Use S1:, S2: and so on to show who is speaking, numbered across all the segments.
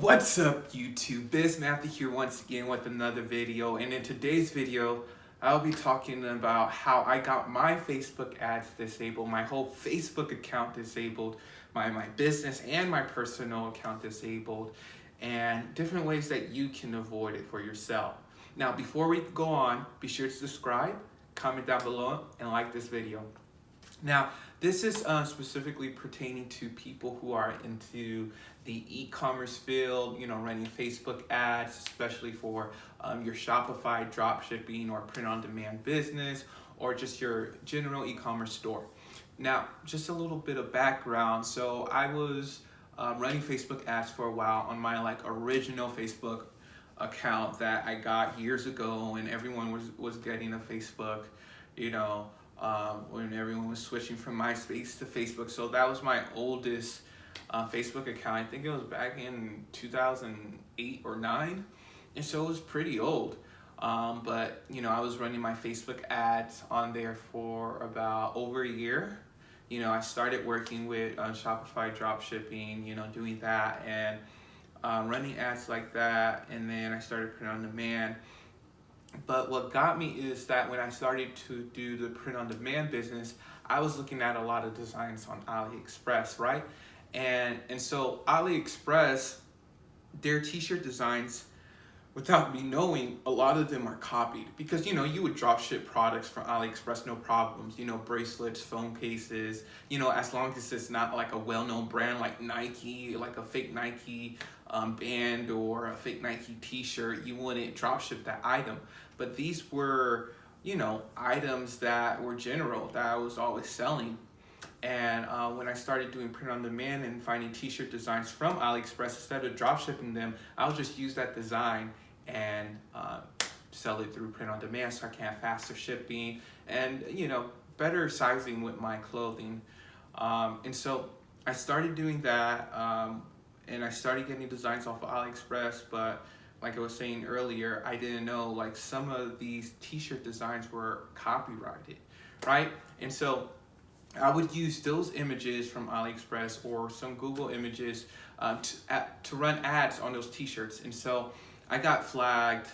S1: What's up YouTube? Matthew here once again with another video, and in today's video I'll be talking about how I got my Facebook ads disabled, my whole Facebook account disabled, my business and my personal account disabled, and different ways that you can avoid it for yourself. Now before we go on, be sure to subscribe, comment down below, and like this video. Now, this is specifically pertaining to people who are into the e-commerce field, running Facebook ads, especially for your Shopify dropshipping or print-on-demand business, or just your general e-commerce store. Now, just a little bit of background. So I was running Facebook ads for a while on my original Facebook account that I got years ago when everyone was getting a Facebook, when everyone was switching from MySpace to Facebook. So that was my oldest Facebook account. I think it was back in 2008 or 9. And so it was pretty old. But I was running my Facebook ads on there for about over a year. I started working with Shopify Dropshipping, doing that and running ads like that. And then I started print on demand. But what got me is that when I started to do the print-on-demand business, I was looking at a lot of designs on AliExpress, right? And so AliExpress, their t-shirt designs, without me knowing, a lot of them are copied. Because, you would drop ship products from AliExpress, no problems. Bracelets, phone cases, as long as it's not like a well-known brand like Nike, like a fake Nike band or a fake Nike t-shirt, you wouldn't drop ship that item. But these were, items that were general that I was always selling. And when I started doing print on demand and finding t-shirt designs from AliExpress, instead of drop shipping them, I'll just use that design and sell it through print on demand, so I can have faster shipping and, better sizing with my clothing. And so I started doing that, and I started getting designs off of AliExpress, but like I was saying earlier, I didn't know some of these t-shirt designs were copyrighted, right? And so I would use those images from AliExpress or some Google images to run ads on those t-shirts. And so I got flagged,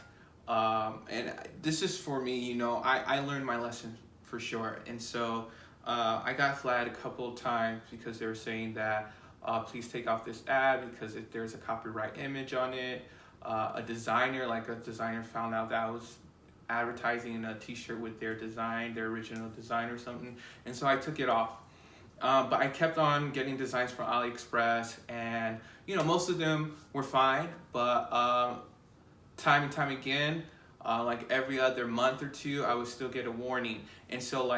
S1: and this is for me, I learned my lesson for sure. And so I got flagged a couple of times because they were saying that please take off this ad because if there's a copyright image on it. A designer found out that I was advertising a t-shirt with their design, their original design or something, and so I took it off. But I kept on getting designs from AliExpress, and most of them were fine, but time and time again, every other month or two, I would still get a warning. And so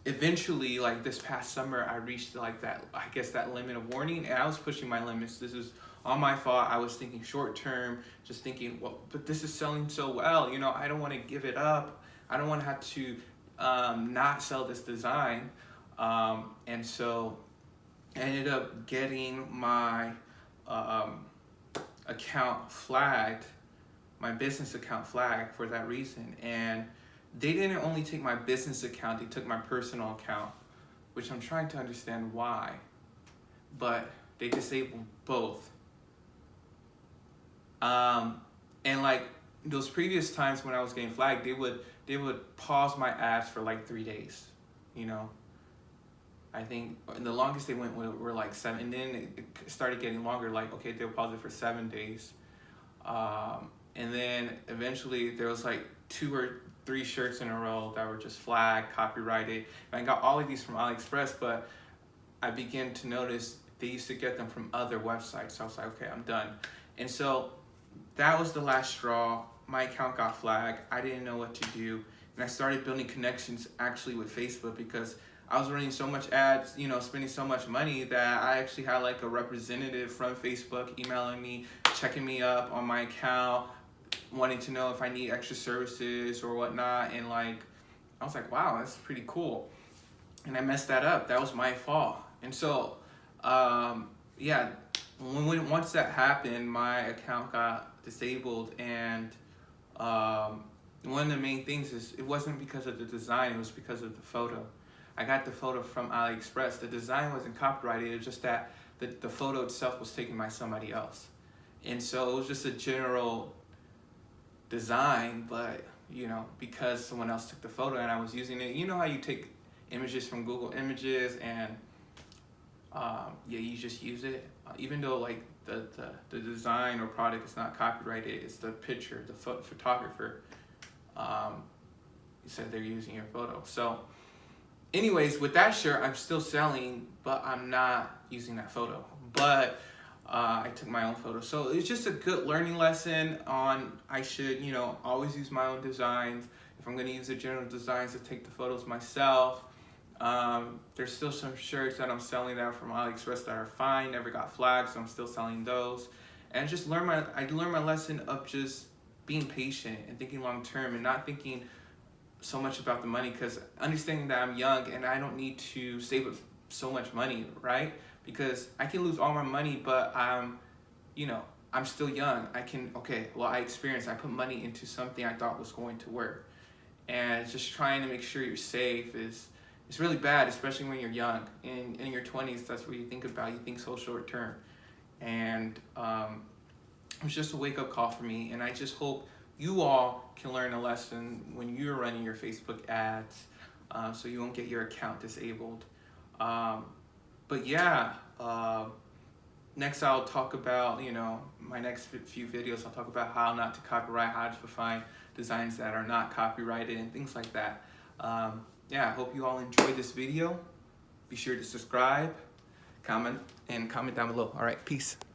S1: eventually, this past summer, I reached that limit of warning, and I was pushing my limits. This is all my fault. I was thinking short term, just thinking, well, but this is selling so well, I don't want to give it up. I don't want to have to not sell this design. And so I ended up getting my account flagged, my business account flagged for that reason. And they didn't only take my business account, they took my personal account, which I'm trying to understand why, but they disabled both. And those previous times when I was getting flagged, they would pause my ads for 3 days, I think the longest they went were 7, and then it started getting longer, okay, they'll pause it for 7 days. And then eventually there was 2 or 3 shirts in a row that were just flagged, copyrighted. And I got all of these from AliExpress, but I began to notice they used to get them from other websites. So I was like, okay, I'm done. And so that was the last straw. My account got flagged. I didn't know what to do. And I started building connections actually with Facebook because I was running so much ads, spending so much money that I actually had a representative from Facebook emailing me, checking me up on my account, wanting to know if I need extra services or whatnot. And I was like, wow, that's pretty cool. And I messed that up. That was my fault. And so, once that happened, my account got disabled. And one of the main things is it wasn't because of the design, it was because of the photo. I got the photo from AliExpress. The design wasn't copyrighted, it was just that the photo itself was taken by somebody else. And so it was just a general design, but you know, because someone else took the photo and I was using it, you know how you take images from Google Images and yeah, you just use it, even though like the design or product is not copyrighted, it's the picture, the photographer said they're using your photo. So anyways, with that shirt, I'm still selling, but I'm not using that photo. But I took my own photo. So it's just a good learning lesson on I should, you know, always use my own designs. If I'm going to use the general designs to take the photos myself. There's still some shirts that I'm selling that are from AliExpress that are fine, never got flagged, so I'm still selling those. And just I learned my lesson of just being patient and thinking long term and not thinking so much about the money, because understanding that I'm young and I don't need to save up so much money, right? Because I can lose all my money, but you know, I'm still young. I put money into something I thought was going to work. And just trying to make sure you're safe it's really bad, especially when you're young. In your 20s, that's what you think about. You think so short term. And it was just a wake-up call for me, and I just hope you all can learn a lesson when you're running your Facebook ads, so you won't get your account disabled. But yeah, next I'll talk about, you know, my next few videos, I'll talk about how not to copyright, how to find designs that are not copyrighted and things like that. Yeah, I hope you all enjoyed this video. Be sure to subscribe, comment down below. All right, peace.